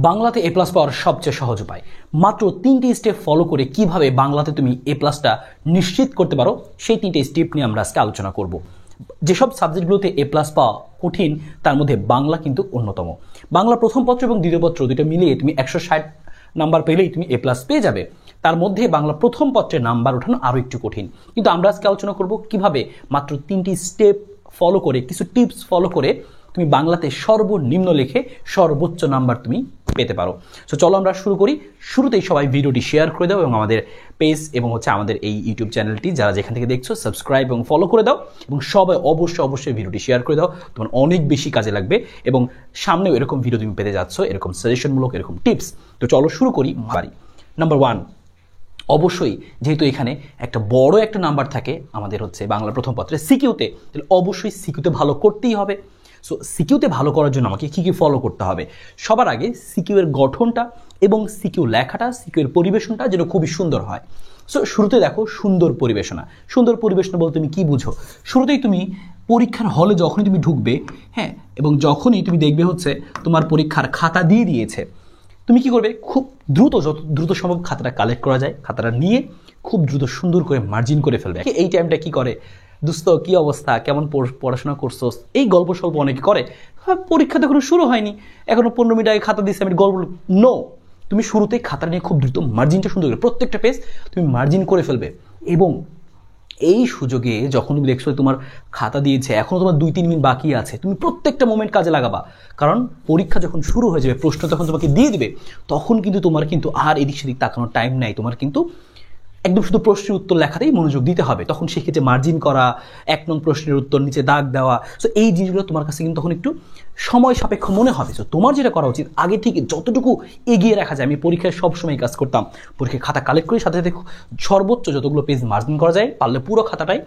বাংলাতে এ প্লাস পাওয়ার সবচেয়ে সহজ উপায় মাত্র 3টি স্টেপ ফলো করে কিভাবে বাংলাতে তুমি এ প্লাসটা নিশ্চিত করতে পারো সেই 3টে স্টেপ নিয়ে আমরা আজকে আলোচনা করব। যেসব সাবজেক্টগুলোতে এ প্লাস পাওয়া কঠিন তার মধ্যে বাংলা কিন্তু অন্যতম। বাংলা প্রথম পত্র এবং দ্বিতীয় পত্র দুটো মিলিয়ে তুমি 160 নাম্বার পেলেই তুমি এ প্লাস পেয়ে যাবে। তার মধ্যে বাংলা প্রথম পত্রের নাম্বার ওঠানো আরও একটু কঠিন, কিন্তু আমরা আজকে আলোচনা করব কিভাবে মাত্র 3টি স্টেপ ফলো করে, কিছু টিপস ফলো করে তুমি বাংলাতে সর্বনিম্ন লিখে সর্বোচ্চ নাম্বার তুমি পেতে পারো। সো চলো আমরা শুরু করি। শুরুতেই সবাই ভিডিওটি শেয়ার করে দাও এবং আমাদের পেজ এবং আমাদের এই ইউটিউব চ্যানেলটি যারা যেখান থেকে দেখছো সাবস্ক্রাইব এবং ফলো করে দাও, এবং সবাই অবশ্যই ভিডিওটি শেয়ার করে দাও। তোমার অনেক বেশি কাজে লাগবে এবং সামনেও এরকম ভিডিও তুমি পেতে যাচ্ছ, এরকম সাজেশনমূলক এরকম টিপস। তো চলো শুরু করি। নাম্বার 1, অবশ্যই যেহেতু এখানে একটা বড় একটা নাম্বার থাকে আমাদের হচ্ছে বাংলা প্রথম পত্রে সিকিউতে, তাহলে অবশ্যই সিকিউতে ভালো করতেই হবে। সো সিকিউতে ভালো করার জন্য আমাকে কী কী ফলো করতে হবে? সবার আগে সিকিউয়ের গঠনটা এবং সিকিউ লেখাটা, সিকিউয়ের পরিবেশনটা যেন খুবই সুন্দর হয়। সো শুরুতে দেখো সুন্দর পরিবেশনা। সুন্দর পরিবেশনা বলতে তুমি কী বুঝো? শুরুতেই তুমি পরীক্ষার হলে যখনই তুমি ঢুকবে, হ্যাঁ, এবং যখনই তুমি দেখবে হচ্ছে তোমার পরীক্ষার খাতা দিয়ে দিয়েছে, তুমি কি করবে? খুব দ্রুত, যত দ্রুত সম্ভব খাতাটা কালেক্ট করা যায়, খাতাটা নিয়ে খুব দ্রুত সুন্দর করে মার্জিন করে ফেলবে। এই টাইমটা কি করে, দোস্ত কি অবস্থা, কেমন পড়াশোনা করছো, এই গল্প স্বল্প অনেকে করে। পরীক্ষা তো এখনো শুরু হয়নি, এখনো 15 মিনিট আগে খাতা দিচ্ছে, আমি গল্প নো, তুমি শুরুতেই খাতা নিয়ে খুব দ্রুত মার্জিনটা সুন্দর করে প্রত্যেকটা পেজ তুমি মার্জিন করে ফেলবে। এবং এই সুযোগে যখন তুমি দেখছো তোমার খাতা দিয়েছে, এখনও তোমার 2-3 মিনিট বাকি আছে, তুমি প্রত্যেকটা মোমেন্ট কাজে লাগাবা। কারণ পরীক্ষা যখন শুরু হয়ে যাবে, প্রশ্ন যখন তোমাকে দিয়ে দিবে, তখন কিন্তু তোমার কিন্তু আর এদিক সেদিক তাকানোর টাইম নাই। তোমার কিন্তু একদম শুধু প্রশ্নের উত্তর লেখাতেই মনোযোগ দিতে হবে। তখন সেক্ষেত্রে মার্জিন করা, 1 নং প্রশ্নের উত্তর নিচে দাগ দেওয়া, সো এই জিনিসগুলো তোমার কাছে কিন্তু তখন একটু সময় সাপেক্ষ মনে হবে। সো তোমার যেটা করা উচিত, আগে থেকে যতটুকু এগিয়ে রাখা যায়। আমি পরীক্ষায় সবসময় কাজ করতাম, পরীক্ষায় খাতা কালেক্ট করে সাথে সাথে সর্বোচ্চ যতগুলো পেজ মার্জিন করা যায়, পারলে পুরো খাতাটাই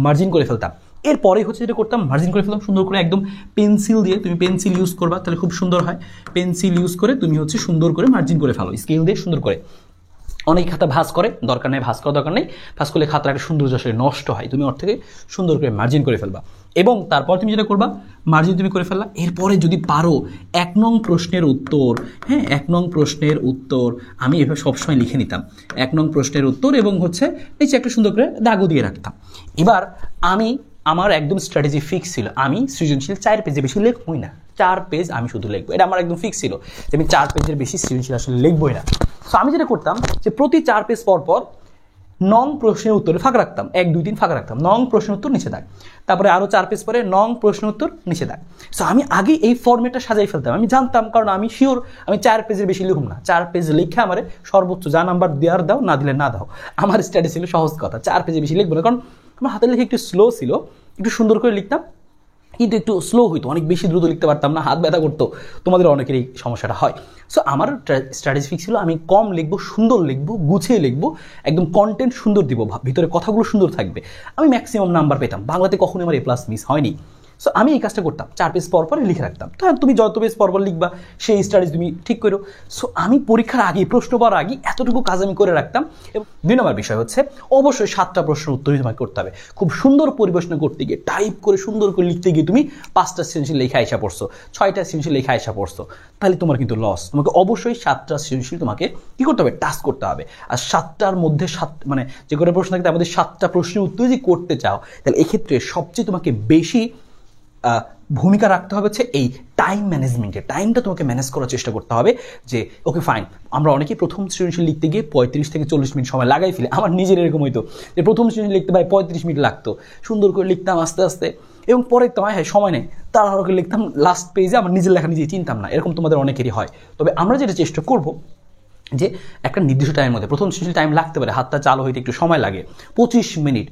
মার্জিন করে ফেলতাম। এরপরে হচ্ছে যেটা করতাম, মার্জিন করে ফেলতাম সুন্দর করে, একদম পেন্সিল দিয়ে, তুমি পেন্সিল ইউজ করবা তাহলে খুব সুন্দর হয়। পেন্সিল ইউজ করে তুমি হচ্ছে সুন্দর করে মার্জিন করে ফেলো, স্কেল দিয়ে সুন্দর করে। অনেক খাতা ভাঁজ করে, দরকার নেই, ভাঁজ করার দরকার নেই। ভাঁজ করলে খাতার একটা সৌন্দর্য আসলে নষ্ট হয়। তুমি ওর থেকে সুন্দর করে মার্জিন করে ফেলবা। এবং তারপর তুমি যেটা করবা, মার্জিন তুমি করে ফেললা। এরপরে যদি পারো 1 নং প্রশ্নের উত্তর, হ্যাঁ, 1 নং প্রশ্নের উত্তর আমি এভাবে সবসময় লিখে নিতাম, 1 নং প্রশ্নের উত্তর, এবং হচ্ছে নিচে একটা সুন্দর করে দাগও দিয়ে রাখতাম। এবার আমার একদম স্ট্র্যাটেজি ফিক্স ছিল, আমি সৃজনশীল 4 পেজে বেশি লিখবই না। 4 পেজ আমি শুধু লিখবো, এটা আমার একদম ফিক্স ছিল যে আমি 4 পেজের বেশি সৃজনশীল আসলে লিখবই না। সো আমি যেটা করতাম যে প্রতি 4 পেজ পর পর নং প্রশ্নের উত্তরে ফাঁকা রাখতাম, 1, 2, 3 ফাঁকা রাখতাম, নং প্রশ্নের উত্তর নিচে দাগ, তারপরে আরও 4 পেজ পরে নং প্রশ্নের উত্তর নিচে দাগ। সো আমি আগে এই ফরম্যাটটা সাজাই ফেলতাম। আমি জানতাম, কারণ আমি শিওর আমি 4 পেজের বেশি লিখুম না। 4 পেজ লিখে আমার সর্বোচ্চ যা নাম্বার দেওয়ার দাও, না দিলে না দাও। আমার স্ট্র্যাটেজি ছিল সহজ কথা, 4 পেজে বেশি লিখবো না, কারণ আমার হাতের লেখা একটু স্লো ছিল, একটু সুন্দর করে লিখতাম কিন্তু একটু স্লো হইতো, অনেক বেশি দ্রুত লিখতে পারতাম না, হাত ব্যথা করতো। তোমাদের অনেকের এই সমস্যাটা হয়। সো আমার স্ট্র্যাটেজি ফিক্স ছিল, আমি কম লিখবো, সুন্দর লিখবো, গুছিয়ে লিখবো, একদম কন্টেন্ট সুন্দর দিব, ভিতরে কথাগুলো সুন্দর থাকবে। আমি ম্যাক্সিমাম নাম্বার পেতাম, বাংলাতে কখনোই আমার A+ মিস হয়নি। সো আমি এই কাজটা করতাম, 4 পেজ পর পর লিখে রাখতাম। তো তুমি যত পেজ পর পর লিখবা সেই স্ট্র্যাটেজি তুমি ঠিক করো। সো আমি পরীক্ষার আগে, প্রশ্ন পাওয়ার আগে এতটুকু কাজ আমি করে রাখতাম। এবং 2 নম্বর বিষয় হচ্ছে অবশ্যই 7টা প্রশ্নের উত্তরই তোমাকে করতে হবে। খুব সুন্দর পরিবেশনা করতে গিয়ে, টাইপ করে সুন্দর করে লিখতে গিয়ে তুমি 5টা সৃজনশীল লেখা আইসা পড়ছো, 6টা সৃজনশীল লেখা আইসা পড়ছো, তাহলে তোমার কিন্তু লস। তোমাকে অবশ্যই 7টা সৃজনশীল তোমাকে কী করতে হবে? টাস্ক করতে হবে। আর 7টার মধ্যে মানে যে কোনো প্রশ্ন থাকে তার মধ্যে 7টা প্রশ্নের উত্তর যদি করতে চাও, তাহলে এক্ষেত্রে সবচেয়ে তোমাকে বেশি ভূমিকা রাখতে হবে হচ্ছে এই টাইম ম্যানেজমেন্টে। টাইমটা তোমাকে ম্যানেজ করার চেষ্টা করতে হবে যে ওকে ফাইন, আমরা অনেকেই প্রথম সৃজনশীল লিখতে গিয়ে 35 থেকে 40 মিনিট সময় লাগাই ফেলে। আমার নিজের এরকম হইতো যে প্রথম সৃজনশীল লিখতে প্রায় 35 মিনিট লাগতো, সুন্দর করে লিখতাম আস্তে আস্তে, এবং পরে তো হ্যাঁ সময় নেই, তাড়াহুড়ো করে লিখতাম, লাস্ট পেজে আমার নিজের লেখা নিজেই চিনতাম না। এরকম তোমাদের অনেকেরই হয়। তবে আমরা যেটা চেষ্টা করব যে একটা নির্দিষ্ট টাইমের মধ্যে, প্রথম সৃজনশীল টাইম লাগতে পারে, হাতটা চালু হইতে একটু সময় লাগে, 25 মিনিট।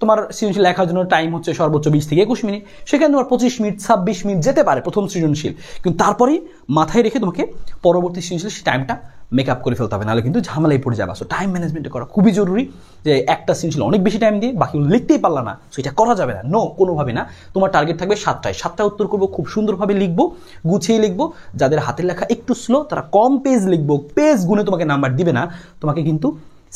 তোমার সৃজনশীল লেখার জন্য টাইম হচ্ছে সর্বোচ্চ 20 থেকে 21 মিনিট, সেখানে তোমার 25 মিনিট 26 মিনিট যেতে পারে প্রথম সৃজনশীল। কিন্তু তারপরেই মাথায় রেখে তোমাকে পরবর্তী সৃজনশীল সেই টাইমটা মেক আপ করে ফেলতে হবে, নাহলে কিন্তু ঝামেলায় পড়ে যাবে। সো টাইম ম্যানেজমেন্ট করা খুবই জরুরি। যে একটা সৃজনশীল অনেক বেশি টাইম দিয়ে বাকিগুলো লিখতেই পারলা না, সো এটা করা যাবে না, নো, কোনোভাবে না। তোমার টার্গেট থাকবে 7টায়, 7টা উত্তর করবো, খুব সুন্দরভাবে লিখবো, গুছিয়ে লিখবো। যাদের হাতের লেখা একটু স্লো তারা কম পেজ লিখবো, পেজ গুনে তোমাকে নাম্বার দিবে না, তোমাকে কিন্তু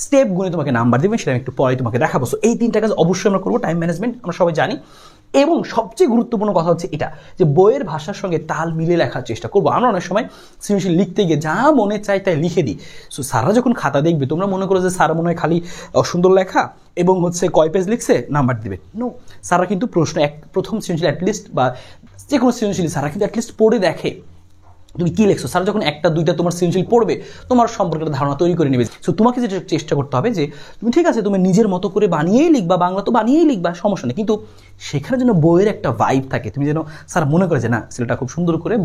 স্টেপ গুনে তোমাকে নাম্বার দেবেন, সেটা আমি একটু পরে তোমাকে দেখাবো। সো এই 3টা কাজ অবশ্যই আমরা করবো। টাইম ম্যানেজমেন্ট আমরা সবাই জানি। এবং সবচেয়ে গুরুত্বপূর্ণ কথা হচ্ছে এটা যে বইয়ের ভাষার সঙ্গে তাল মিলে লেখার চেষ্টা করবো। আমরা অনেক সময় সৃজনশীল লিখতে গিয়ে যা মনে চাই তাই লিখে দিই। সো স্যাররা যখন খাতা দেখবে তোমরা মনে করো যে স্যার মনে হয় খালি সুন্দর লেখা এবং হচ্ছে কয় পেজ লিখছে নাম্বার দিবে। নো, স্যাররা কিন্তু প্রথম সৃজনশীল অ্যাটলিস্ট বা যে কোনো সৃজনশীল স্যাররা কিন্তু অ্যাটলিস্ট পড়ে দেখে তুমি কি লিখছো। স্যার যখন একটা দুইটা তোমার সৃজনশীল পড়বে তোমার সম্পর্কে ধারণা তৈরি করে নেবে। সো তোমাকে যেটা চেষ্টা করতে হবে যে তুমি ঠিক আছে তুমি নিজের মতো করে বানিয়েই লিখবা, বাংলা তো বানিয়েই লিখবা, সমস্যা নেই, কিন্তু সেখানে যেন বইয়ের একটা ভাইব থাকে। তুমি যেন স্যার মনে করে যে না ছেলেটা খুব সুন্দর করে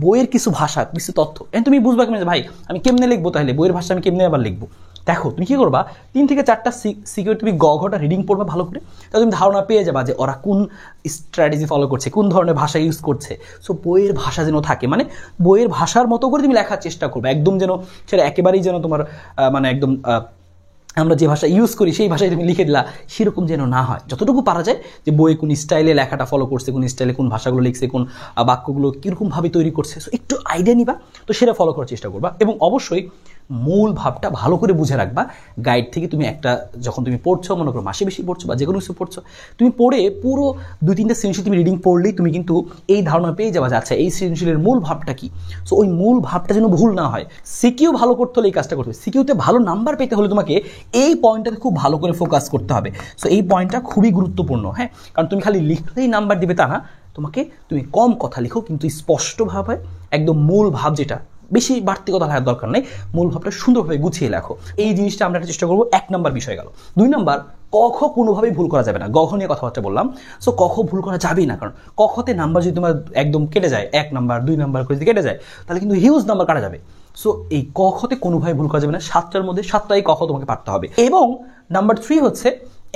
বইয়ের কিছু ভাষা কিছু তথ্য তুমি বুঝবা কেমন ভাই আমি কেমনে লিখবো, তাহলে বইয়ের ভাষা আমি কেমনে আবার লিখবো। দেখো তুমি কি করবা 3 থেকে 4টা সিকিউর তুমি ঘটা রিডিং পড়বা ভালো করে, তাহলে তুমি ধারণা পেয়ে যাবা যে ওরা কোন স্ট্র্যাটেজি ফলো করছে, কোন ধরনের ভাষা ইউজ করছে। সো বইয়ের ভাষা যেন থাকে, মানে বইয়ের ভাষার মতো করে তুমি লেখার চেষ্টা করবে, একদম যেন সেটা একেবারেই যেন তোমার মানে একদম আমরা যে ভাষা ইউজ করি সেই ভাষায় তুমি লিখে দিলা সেরকম যেন না হয়। যতটুকু পারা যায় যে বইয়ে কোন স্টাইলে লেখাটা ফলো করছে, কোন স্টাইলে কোন ভাষাগুলো লিখছে, কোন বাক্যগুলো কীরকমভাবে তৈরি করছে, সো একটু আইডিয়া নিবা, তো সেটা ফলো করার চেষ্টা করবা। এবং অবশ্যই মূল ভাবটা ভালো করে বুঝে রাখবা। গাইড থেকে তুমি একটা যখন তুমি পড়ছো, মনে করো মাসে বেশি পড়ছো বা যে কোনো কিছু পড়ছো, তুমি পড়ে পুরো 2-3টা সৃজনশীল তুমি রিডিং পড়লেই তুমি কিন্তু এই ধারণা পেয়ে যাবা যে আচ্ছা এই সৃজনশীলের মূল ভাবটা কি। সো ওই মূল ভাবটা যেন ভুল না হয়। সিকিউ ভালো করতে হলে এই কাজটা করতে হবে। সিকিউতে ভালো নাম্বার পেতে হলে তোমাকে এই পয়েন্টটাতে খুব ভালো করে ফোকাস করতে হবে। সো এই পয়েন্টটা খুবই গুরুত্বপূর্ণ, হ্যাঁ, কারণ তুমি খালি লিখলেই নাম্বার দিবে তা না, তুমি কম কথা লিখো কিন্তু স্পষ্টভাবে একদম মূল ভাব, যেটা বেশি বাড়তি কথা লেখার দরকার নেই, মূল ভাবটা সুন্দরভাবে গুছিয়ে লেখো। এই জিনিসটা আমরা একটা চেষ্টা করবো। 1 নম্বর বিষয় গেল। 2 নম্বর, কখ কোনোভাবেই ভুল করা যাবে না। গখ নিয়ে কথাবার্তা বললাম, সো কখ ভুল করা যাবেই না, কারণ কখতে নাম্বার যদি তোমার একদম কেটে যায়, 1 নাম্বার 2 নাম্বার করে যদি কেটে যায় তাহলে কিন্তু হিউজ নাম্বার কাটা যাবে। সো এই কখতে কোনোভাবে ভুল করা যাবে না। 7টার মধ্যে 7টাই কখ তোমাকে পারতে হবে। এবং নাম্বার 3 হচ্ছে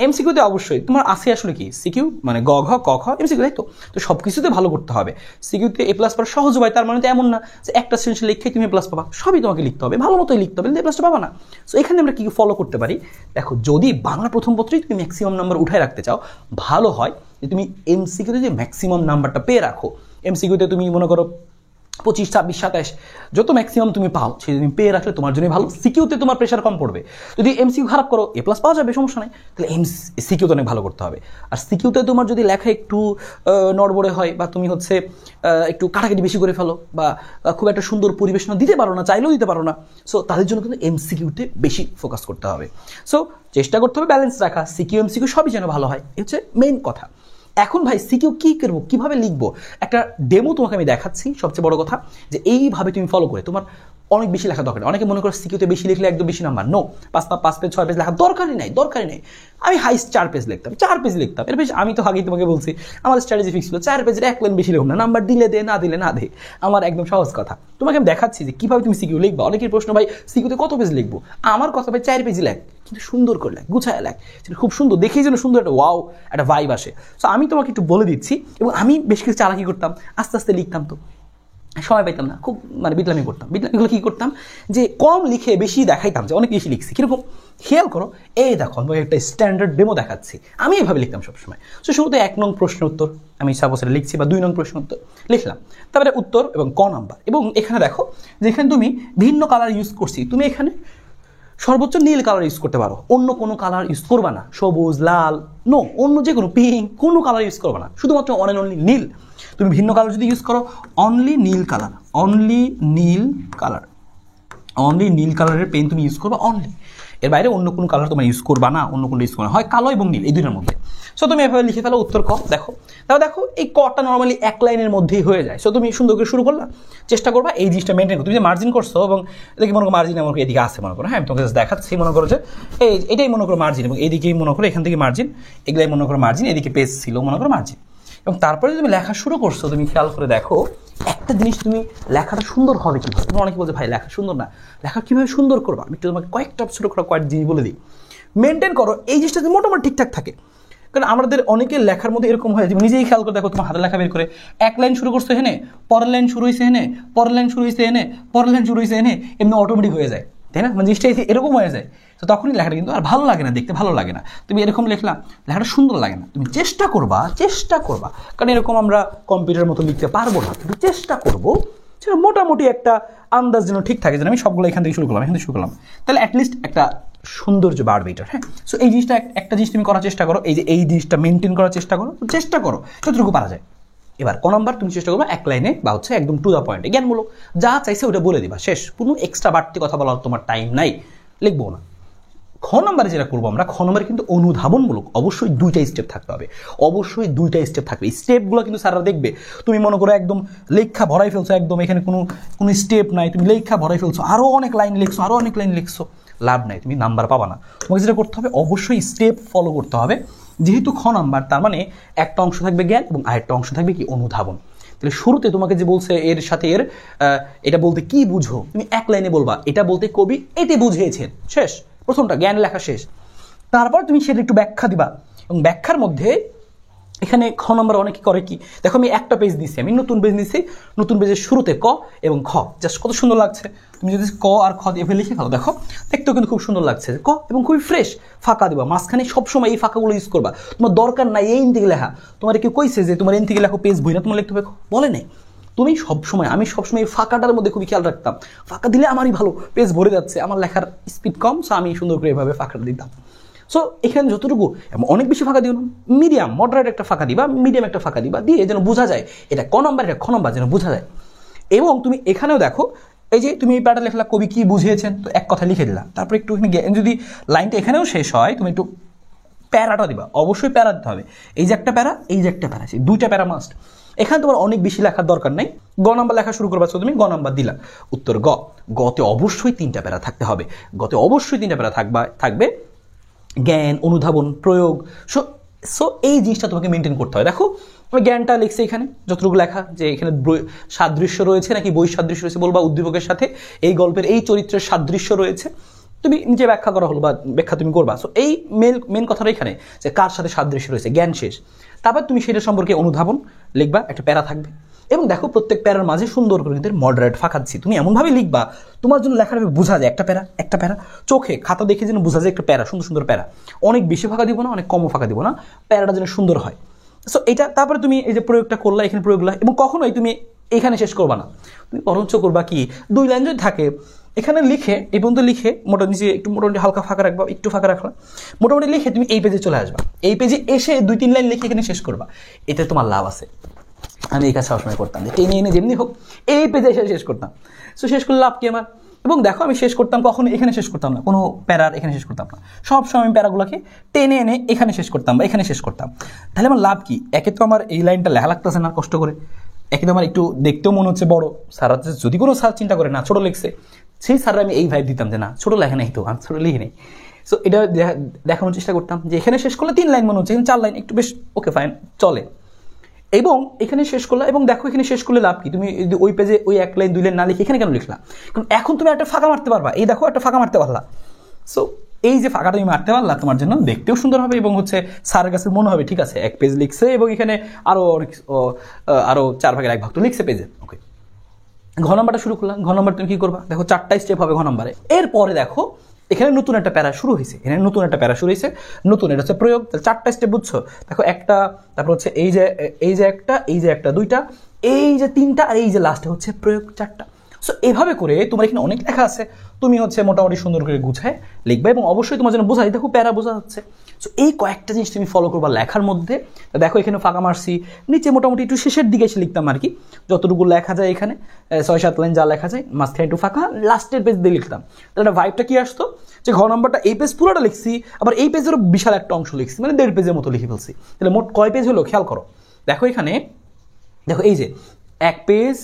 এমসিকিউতে অবশ্যই তোমার আছে আসলে কি সিকিউ মানে গ ঘ ক খ এমসিকিউ, তাই তো সব কিছুতে ভালো করতে হবে। সিকিউতে এ প্লাস পাওয়া সহজ হয়, তার মানে তো এমন না যে একটা সৃজনশীল লিখে তুমি এ প্লাস পাবা, সবই তোমাকে লিখতে হবে, ভালো মতোই লিখতে হবে, এ প্লাসটা পাবা না। সো এখানে আমরা কি ফলো করতে পারি, দেখো যদি বাংলা প্রথম পত্রেই তুমি ম্যাক্সিমাম নাম্বার উঠায় রাখতে চাও, ভালো হয় যে তুমি এমসিকিউতে যে ম্যাক্সিমাম নাম্বারটা পেয়ে রাখো। এমসিকিউতে তুমি মনে করো 25, 26, 27 যত ম্যাক্সিমাম তুমি পাও সেটা তুমি পেয়ে রাখলে তোমার জন্য ভালো। সিকিউতে তোমার প্রেশার কম পড়বে। যদি এমসিকিউ খারাপ করো এ প্লাস পাওয়া যাবে, সমস্যা নেই, তাহলে সিকিউতে অনেক ভালো করতে হবে। আর সিকিউতে তোমার যদি লেখা একটু নড়বড়ে হয় বা তুমি হচ্ছে একটু কাটাকাটি বেশি করে ফেলো বা খুব একটা সুন্দর পরিবেশনা দিতে পারো না, চাইলেও দিতে পারো না, সো তাদের জন্য কিন্তু এমসিকিউতে বেশি ফোকাস করতে হবে। সো চেষ্টা করতে হবে ব্যালেন্স রাখা, সিকিউ এমসিকিউ সবই যেন ভালো হয়, এই হচ্ছে মেইন কথা। এখন ভাই সিকিউ কি করবো, কিভাবে লিখবো, একটা ডেমো তোমাকে আমি দেখাচ্ছি। সবচেয়ে বড় কথা যে এইভাবে তুমি ফলো করে তোমার অনেক বেশি লেখা দরকার নেই। অনেকে মনে করো সিকিউতে বেশি লিখলে একদম বেশি নাম্বার, নো, 5 পেজ 6 পেজ লেখা দরকারই নেই। আমি হাইস্ট 4 পেজ লিখতাম, 4 পেজ লিখতাম। এর বেশি আমি তো আগেই তোমাকে বলছি আমার স্ট্র্যাটেজি ফিক্স ছিল 4 পেজের 1 লাইন বেশি লিখুন না, নাম্বার দিলে দে, না দিলে না দে, আমার একদম সহজ কথা। তোমাকে আমি দেখাচ্ছি যে কিভাবে তুমি সিকিউ লিখবা। অনেকের প্রশ্ন ভাই সিকিউতে কত পেজ লিখবো, আমার কথা ভাই 4 পেজ লেখ, কিন্তু সুন্দর করে লেখ, গুছায় লেখ, সেটা খুব সুন্দর দেখেই যেন সুন্দর একটা ওয়াও একটা ভাইব আসে। সো আমি তোমাকে একটু বলে দিচ্ছি, এবং আমি বেশ কিছু চালাকি করতাম, আস্তে আস্তে লিখতাম, তো সময় পাইতাম না, খুব মানে বিটলামি করতাম। বিটলামিগুলো কী করতাম যে কম লিখে বেশি দেখাইতাম যে অনেক বেশি লিখছি। কীরকম খেয়াল করো, এই দেখো আমি একটা স্ট্যান্ডার্ড ডেমো দেখাচ্ছি, আমি এইভাবে লিখতাম সবসময়। সো শুরুতে 1 নং প্রশ্নের উত্তর আমি সাপোজ লিখছি বা 2 নং প্রশ্ন উত্তর লিখলাম, তারপরে উত্তর এবং ক নাম্বার। এবং এখানে দেখো যেখানে তুমি ভিন্ন কালার ইউজ করছি, তুমি এখানে সর্বোচ্চ নীল কালার ইউজ করতে পারো, অন্য কোনো কালার ইউজ করবা না, সবুজ, লাল, নো, অন্য যে কোনো পিঙ্ক কোনো কালার ইউজ করবা না, শুধুমাত্র অন অ্যান্ড অনলি নীল। তুমি ভিন্ন কালার যদি ইউজ করো অনলি নীল কালারের পেন তুমি ইউজ করবা অনলি, এর বাইরে অন্য কোনো কালার তোমার ইউজ করবা না, অন্য কোনো ইউজ করবা না, হয় কালো এবং নীল এই দুইটার মধ্যে। সো তুমি এভাবে লিখে ফেলো উত্তর ক। দেখো তাহলে দেখো এই কটা নর্মালি 1 লাইনের মধ্যেই হয়ে যায়। সো তুমি সুন্দর করে শুরু করলা, চেষ্টা করবা এই জিনিসটা মেনটেন করো। তুমি যে মার্জিন করছো এবং দেখি মনে করো মার্জিন আমার এদিকে আসে, মনে করো, হ্যাঁ আমি তোমাকে দেখাচ্ছি, মনে করো যে এটাই মনে করো মার্জিন, এবং এইদিকেই মনে করো এখান থেকে মার্জিন, এগুলাই মনে করো মার্জিন, এদিকে পেজ ছিল মনে করো মার্জিন। এবং তারপরে তুমি লেখা শুরু করছো, তুমি খেয়াল করে দেখো একটা জিনিস, তুমি লেখাটা সুন্দর হবে কীভাবে। তুমি অনেকে বলছে ভাই লেখা সুন্দর না, লেখা কীভাবে সুন্দর করবা, আমি একটু তোমাকে কয়েকটা ছোটো করে কয়েক জিনিস বলে দিই। মেনটেন করো এই জিনিসটা মোটামুটি ঠিকঠাক থাকে, কারণ আমাদের অনেকের লেখার মধ্যে এরকম হয় যে নিজেই খেয়াল করে দেখো তোমার হাতের লেখা বের করে 1 লাইন শুরু করছো হেনে, পরের লাইন শুরু হয়েছে হেনে, পরের লাইন শুরু হয়েছে হেনে, পরের লাইন শুরু হয়েছে হেনে, এমনি অটোমেটিক হয়ে যায়, তাই না? মানে জিনিসটা এরকম হয়ে যায়, তো তখনই লেখাটা কিন্তু আর ভালো লাগে না, দেখতে ভালো লাগে না। তুমি এরকম লিখলা, লেখাটা সুন্দর লাগে না। তুমি চেষ্টা করবা, কারণ এরকম আমরা কম্পিউটারের মতো লিখতে পারবো না, কিন্তু চেষ্টা করবো সেটা মোটামুটি একটা আন্দাজ যেন ঠিক থাকে, যেন আমি সবগুলো এখান থেকে শুরু করলাম, তাহলে অ্যাটলিস্ট একটা সৌন্দর্য বাড়বে এটার। হ্যাঁ, সো এই জিনিসটা একটা জিনিস তুমি করার চেষ্টা করো, এই যে এই জিনিসটা মেনটেন করার চেষ্টা করো যতটুকু পারা যায়। এবার ক নাম্বার তুমি চেষ্টা করবে এক লাইনে বা হচ্ছে একদম টু দ্য পয়েন্টে জ্ঞানমূলক যা চাইছে ওটা বলে দিবা, শেষ। কোনো এক্সট্রা বাড়তি কথা বলার তোমার টাইম নাই, লিখবো না। খ নম্বরে যেটা করবো আমরা, খ নম্বরে কিন্তু অনুধাবনমূলক অবশ্যই 2টা স্টেপ থাকতে হবে, অবশ্যই 2টা স্টেপ থাকবে। স্টেপগুলো কিন্তু স্যাররা দেখবে তুমি মনে করো একদম লেখা ভরাই ফেলছো, একদম এখানে কোনো স্টেপ নাই, তুমি লেখা ভরাই ফেলছো, আরও অনেক লাইন লিখছো, লাভ নাই, তুমি নাম্বার পাবা না। তোমাকে যেটা করতে হবে অবশ্যই স্টেপ ফলো করতে হবে। যেহেতু খ নাম্বার, তার মানে একটা অংশ থাকবে জ্ঞান এবং আরেকটা অংশ থাকবে কি অনুধাবন। তাহলে শুরুতে তোমাকে যে বলছে এর সাথে এর এটা বলতে কি বুঝো, তুমি এক লাইনে বলবা এটা বলতে কবি এটি বুঝিয়েছেন, শেষ। প্রথমটা জ্ঞান লেখা শেষ। তারপর তুমি সেটা একটু ব্যাখ্যা দিবা, এবং ব্যাখ্যার মধ্যে এখানে খ নম্বর অনেকে করে কি, দেখো আমি একটা পেজ দিচ্ছি, আমি নতুন পেজ নিচ্ছি, নতুন পেজের শুরুতে ক এবং খ, জাস্ট কত সুন্দর লাগছে। তুমি যদি ক আর খ দিয়ে লিখে ফেলো, দেখো দেখতেও কিন্তু খুব সুন্দর লাগছে, ক এবং খুবই ফ্রেশ। ফাঁকা দিবা, মাঝখানে সবসময় এই ফাঁকাগুলো ইউজ করবা। তোমার দরকার নাই এই থেকে লেখা, তোমার কেউ কইছে যে তোমার এন থেকে লেখো পেজ বই না তোমার লিখতে হবে, বলে নাই। তুমি সবসময়, আমি সবসময় এই ফাঁকাটার মধ্যে খুবই খেয়াল রাখতাম, ফাঁকা দিলে আমারই ভালো, পেজ ভরে যাচ্ছে, আমার লেখার স্পিড কম, সো আমি সুন্দর করে এভাবে ফাঁকাটা দিতাম। সো এখানে যতটুকু, অনেক বেশি ফাঁকা দিও না, মিডিয়াম মডারেট একটা ফাঁকা দিবা, মিডিয়াম একটা ফাঁকা দিবা, দিয়ে যেন বোঝা যায় এটা ক নম্বর এটা খ নম্বর, যেন বোঝা যায়। এবং তুমি এখানেও দেখো, এই যে তুমি এই প্যারাটা লেখলা কবি কি বুঝিয়েছেন, তো এক কথা লিখে দিলা, তারপর একটু যদি লাইনটা এখানেও শেষ হয়, তুমি একটু প্যারাটা দিবা, অবশ্যই প্যারা দিতে হবে। এই যে একটা প্যারা, এই যে একটা প্যারা, সেই 2টা প্যারা মাস্ট। এখানে তোমার অনেক বেশি লেখার দরকার নাই, গ নাম্বার লেখা শুরু করবা, তুমি গ নাম্বার দিলা। উত্তর গ, গতে অবশ্যই 3টা প্যারা থাকতে হবে, গতে অবশ্যই 3টা প্যারা থাকবে জ্ঞান, অনুধাবন, প্রয়োগ। সো এই জিনিসটা তোমাকে মেনটেন করতে হয়। দেখো আমি জ্ঞানটা লিখছি এখানে, যতটুকু লেখা, যে এখানে সাদৃশ্য রয়েছে নাকি বই সাদৃশ্য রয়েছে বলবা, উদ্দীপকের সাথে এই গল্পের এই চরিত্রের সাদৃশ্য রয়েছে, তুমি নিজে ব্যাখ্যা করা হলো বা ব্যাখ্যা তুমি করবা। সো এই মেন কথাটা এখানে, যে কার সাথে সাদৃশ্য রয়েছে, জ্ঞান শেষ। তারপর তুমি সেটা সম্পর্কে অনুধাবন লিখবা, একটা প্যারা থাকবে। এবং দেখো প্রত্যেক প্যারার মাঝে সুন্দর করে কিন্তু মডারেট ফাঁকা দিচ্ছি, তুমি এমনভাবে লিখবা তোমার জন্য লেখাটা বোঝা যায়, একটা প্যারা চোখে খাতা দেখে যেন বোঝা যায় একটা প্যারা, সুন্দর সুন্দর প্যারা। অনেক বেশি ফাঁকা দিব না, অনেক কমও ফাঁকা দিব না, প্যারাটা যেন সুন্দর হয়। সো এটা তারপরে তুমি এই যে প্রয়োগটা করলা, এখানে প্রয়োগলা, এবং কখনোই তুমি এখানে শেষ করবা না, তুমি বরঞ্চ করবা কি, 2 লাইন যদি থাকে এখানে লিখে, এই পর্যন্ত লিখে মোটামুটি একটু মোটামুটি হালকা ফাঁকা রাখবা, একটু ফাঁকা রাখলা, মোটামুটি লিখে তুমি এই পেজে চলে আসবা, এই পেজে এসে 2-3 লাইন লিখে এখানে শেষ করবা। এতে তোমার লাভ আছে। আমি এই কাজ সবসময় করতাম, যে টেনে এনে যেমনি হোক এই পেজে এসে শেষ করতাম। সো শেষ করলে লাভ কি আমার? এবং দেখো আমি শেষ করতাম কখনো এখানে শেষ করতাম না, কোনো প্যারার এখানে শেষ করতাম না, সবসময় আমি প্যারাগুলোকে টেনে এনে এখানে শেষ করতাম বা এখানে শেষ করতাম। তাহলে আমার লাভ কি? একে তো আমার এই লাইনটা লেখা লাগতেছে না কষ্ট করে, একে তো আমার একটু দেখতেও মনে হচ্ছে বড়। স্যার যদি কোনো স্যার চিন্তা করে না ছোটো লিখছে, সেই স্যাররা আমি এই ভাইব দিতাম যে না ছোটো লেখা নেই, তো আমি ছোটো লিখে নেই। সো এটা দেখানোর চেষ্টা করতাম যে এখানে শেষ করলে 3 লাইন মনে হচ্ছে, এখানে 4 লাইন, একটু বেশ ওকে ফাইন চলে। এবং এখানে শেষ করলা, এবং দেখো এখানে শেষ করলে লাভ কি, তুমি ওই পেজে ওই 1 লাইন 2 লাইন না লিখে এখানে কেন লিখলা? কারণ এখন তুমি একটা ফাঁকা মারতে পারবা, এই দেখো একটা ফাঁকা মারতে পারলা। সো এই যে ফাঁকাটা তুমি মারতে পারলা, তোমার জন্য দেখতেও সুন্দর হবে, এবং হচ্ছে স্যারের কাছে মনে হবে ঠিক আছে 1 পেজ লিখছে, এবং এখানে আরো 4 ভাগের 1 ভাগ তো লিখছে পেজে। ওকে, ঘ নাম্বারটা শুরু করলাম। ঘ নাম্বার তুমি কি করবা? দেখো 4টা স্টেপ হবে ঘ নাম্বারে। এরপরে দেখো এখানে নতুন একটা প্যারা শুরু হয়েছে, নতুন এটা হচ্ছে প্রয়োগ। তাহলে 4টা স্টেপ বুঝছো? দেখো একটা, তারপর হচ্ছে এই যে একটা 2টা, এই যে 3টা, আর এই যে লাস্টে হচ্ছে প্রয়োগ 4টা। সো এভাবে করে তোমার এখানে অনেক লেখা আছে, তুমি হচ্ছে মোটামুটি সুন্দর করে গুছায় লিখবে, এবং অবশ্যই তোমার জন্য বোঝা, দেখো প্যারা বোঝা যাচ্ছে। সো এই কয়েকটা জিনিস তুমি ফলো করবা লেখার মধ্যে। দেখো এখানে ফাঁকা মারছি, নিচে মোটামুটি একটু শেষের দিকে এসে লিখতাম আর কি, যতটুকু লেখা যায় এখানে 6-7 লাইন যা লেখা যায়, মাঝখানে একটু ফাঁকা, লাস্টের পেজ দিয়ে লিখতাম। তাহলে ভাইবটা কি আসতো, যে ঘ নাম্বারটা এই পেজ পুরোটা লিখছি, আবার এই পেজেরও বিশাল একটা অংশ লিখছি, মানে 1.5 পেজের মতো লিখে ফেলছি। তাহলে মোট কয় পেজ হলো খেয়াল করো। দেখো এখানে, দেখো এই যে 1 পেজ,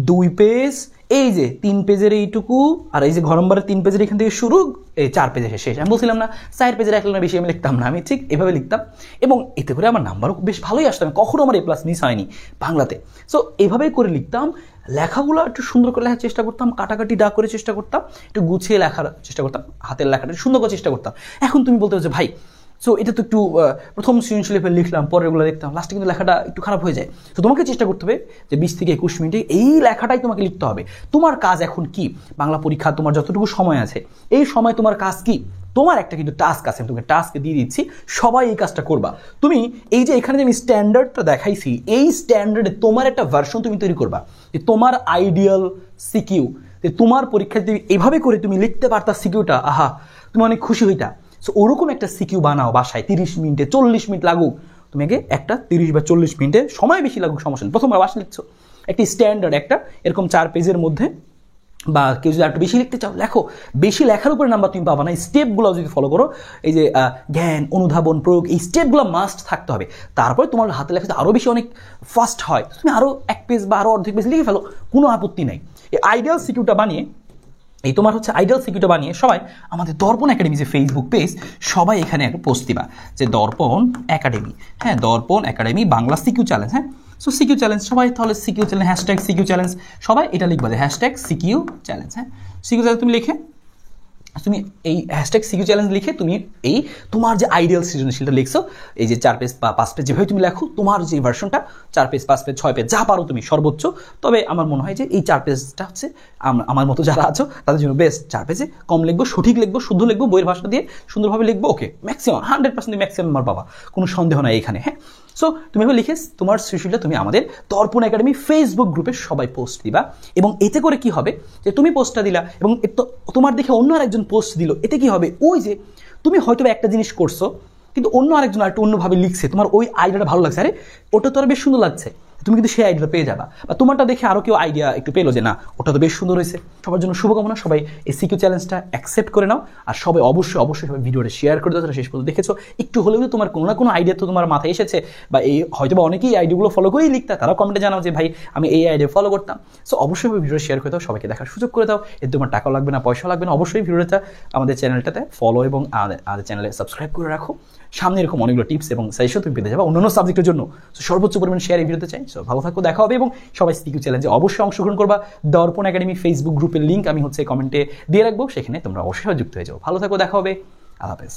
2 পেজ, এই যে 3 পেজের এইটুকু, আর এই যে ঘ নম্বরের 3 পেজের এখান থেকে শুরু, এই 4 পেজে শেষ। আমি বলছিলাম না 4 পেজের 1 লাইনের বেশি আমি লিখতাম না, আমি ঠিক এভাবে লিখতাম, এবং এতে করে আমার নাম্বারও বেশ ভালোই আসতো, আমি কখনো আমার A+ মিস হয়নি বাংলাতে। সো এইভাবেই করে লিখতাম, লেখাগুলো একটু সুন্দর করে লেখার চেষ্টা করতাম, কাটাকাটি ডা করে চেষ্টা করতাম, একটু গুছিয়ে লেখার চেষ্টা করতাম, হাতের লেখাটা সুন্দর করে চেষ্টা করতাম। এখন তুমি বলতে হচ্ছে ভাই সো এটা তো একটু প্রথম সৃজনশীল লিখলাম, পরেরগুলো দেখতাম, লাস্টে কিন্তু লেখাটা একটু খারাপ হয়ে যায়। তো তোমাকে চেষ্টা করতে হবে যে 20 থেকে 21 মিনিটে এই লেখাটাই তোমাকে লিখতে হবে। তোমার কাজ এখন কি? বাংলা পরীক্ষা তোমার যতটুকু সময় আছে, এই সময় তোমার কাজ কি? তোমার একটা কিন্তু টাস্ক আছে, আমি তোমাকে টাস্ক দিয়ে দিচ্ছি, সবাই এই কাজটা করবা। তুমি এই যে এখানে যে আমি স্ট্যান্ডার্ডটা দেখাইছি, এই স্ট্যান্ডার্ডে তোমার একটা ভার্সন তুমি তৈরি করবা, যে তোমার আইডিয়াল সিকিউ যে তোমার পরীক্ষা যদি এইভাবে করে তুমি লিখতে পারতা সিকিউটা, আহা তুমি অনেক খুশি হইতা। সো ওরকম একটা সিকিউ বানাও বাসায়, 30 মিনিটে 40 মিনিট লাগুক, তুমি আগে একটা 30 বা 40 মিনিটে, সময় বেশি লাগুক সমস্যা নেই, প্রথমবার বাসায় লিখছো একটি স্ট্যান্ডার্ড একটা এরকম 4 পেজের মধ্যে, বা কেউ যদি একটু বেশি লিখতে চাও লেখো, বেশি লেখার উপরে নাম্বার তুমি পাবা না, স্টেপগুলো যদি ফলো করো, এই যে জ্ঞান, অনুধাবন, প্রয়োগ, এই স্টেপগুলো মাস্ট থাকতে হবে। তারপরে তোমার হাতে লেখাতে আরও বেশি অনেক ফাস্ট হয়, তুমি আরও 1 পেজ বা আরও অর্ধেক পেজ লিখে ফেলো, কোনো আপত্তি নাই। এই আইডিয়াল সিকিউটা বানিয়ে, এই তোমার হচ্ছে আইডিয়াল সিকিউটা বানিয়ে সবাই আমাদের দর্পণ একাডেমি যে ফেসবুক পেজ, সবাই এখানে একটা পোস্ট দিবা যে দর্পণ একাডেমি, হ্যাঁ দর্পণ একাডেমি বাংলা সিকিউ চ্যালেঞ্জ, হ্যাঁ সো সিকিউ চ্যালেঞ্জ সবাই, তাহলে CQ challenge hashtag CQ challenge সবাই এটা লিখবা যে হ্যাশট্যাগ সিকিউ চ্যালেঞ্জ, হ্যাঁ সিকিউ চ্যালেঞ্জ তুমি লিখে, তুমি এই হ্যাশট্যাগ সিকিউ চ্যালেঞ্জ লিখে তুমি এই তোমার যে আইডিয়াল সৃজনশীলটা লিখছো, এই যে 4 পেজ বা 5 পেজ যেভাবে তুমি লেখো, তোমার যে ভার্সনটা 4 পেজ 5 পেজ 6 পেজ যা পারো তুমি সর্বোচ্চ, তবে আমার মনে হয় যে এই 4 পেজটা হচ্ছে আমার মতো যারা আছো তাদের জন্য বেস্ট। 4 পেজে কম লিখবো, সঠিক লিখবো, শুদ্ধ লিখবো, বইয়ের ভাষা দিয়ে সুন্দরভাবে লিখবো, ওকে ম্যাক্সিমাম 100% ম্যাক্সিমাম আমার বাবা, কোনো সন্দেহ নাই এখানে, হ্যাঁ। সো তুমি এভাবে লিখে তোমার সৃজনশীলটা তুমি আমাদের দর্পণ একাডেমি ফেসবুক গ্রুপে সবাই পোস্ট দিবা, এবং এতে করে কি হবে যে তুমি পোস্টটা দিলা এবং তোমার দেখে অন্য আরেকজন পোস্ট দিল, এতে কি হবে, ওই যে তুমি হয়তো একটা জিনিস করছো কিন্তু অন্য আরেকজন আরেকটু অন্যভাবে লিখছে, তোমার ওই আইডিয়াটা ভালো লাগছে, আরে ওটা তো আর বেশ সুন্দর লাগছে, তুমি কিন্তু সেই আইডিয়াটা পেয়ে যাবা, বা তোমারটা দেখে আরও কেউ আইডিয়া একটু পেলো যে না ওটা তো বেশ সুন্দর হয়েছে। সবার জন্য শুভকামনা, সবাই এই সিকিউ চ্যালেঞ্জটা অ্যাকসেপ্ট করে নাও, আর সবাই অবশ্যই সবাই ভিডিওটা শেয়ার করে দাও যারা শেষ পর্যন্ত দেখেছো। একটু হলেও তোমার কোনো না কোনো আইডিয়া তো তোমার মাথায় এসেছে, বা এই হয়তো বা অনেকেই আইডিয়াগুলো ফলো করেই লিখতা, তারাও কমেন্টে জানাও যে ভাই আমি এই আইডিয়া ফলো করতাম। সো অবশ্যই ভিডিও শেয়ার করে দাও, সবাইকে দেখার সুযোগ করে দাও, এতে তোমার টাকাও লাগবে না, পয়সাও লাগবে না। অবশ্যই ভিডিওটা আমাদের চ্যানেলটাতে ফলো এবং আমাদের চ্যানেলে সাবস্ক্রাইব করে রাখো, সামনে এরকম অনেকগুলো টিপস এবং সাজেশন তুমি পেতে যাবে অন্যান্য সাবজেক্টের জন্য। সো সর্বোচ্চ পরিমাণ শেয়ার এই ভিডিওতে চাই। সো ভালো থাকো, দেখা হবে, এবং সবাই সিকিউ চ্যালেঞ্জে অবশ্যই অংশগ্রহণ করবা। দর্পণ একাডেমি ফেসবুক গ্রুপের লিঙ্ক আমি কমেন্টে দিয়ে রাখবো, সেখানে তোমরা অবশ্যই যুক্ত হয়ে যাও। ভালো থাকো, দেখা হবে, আল্লাহ হাফেজ।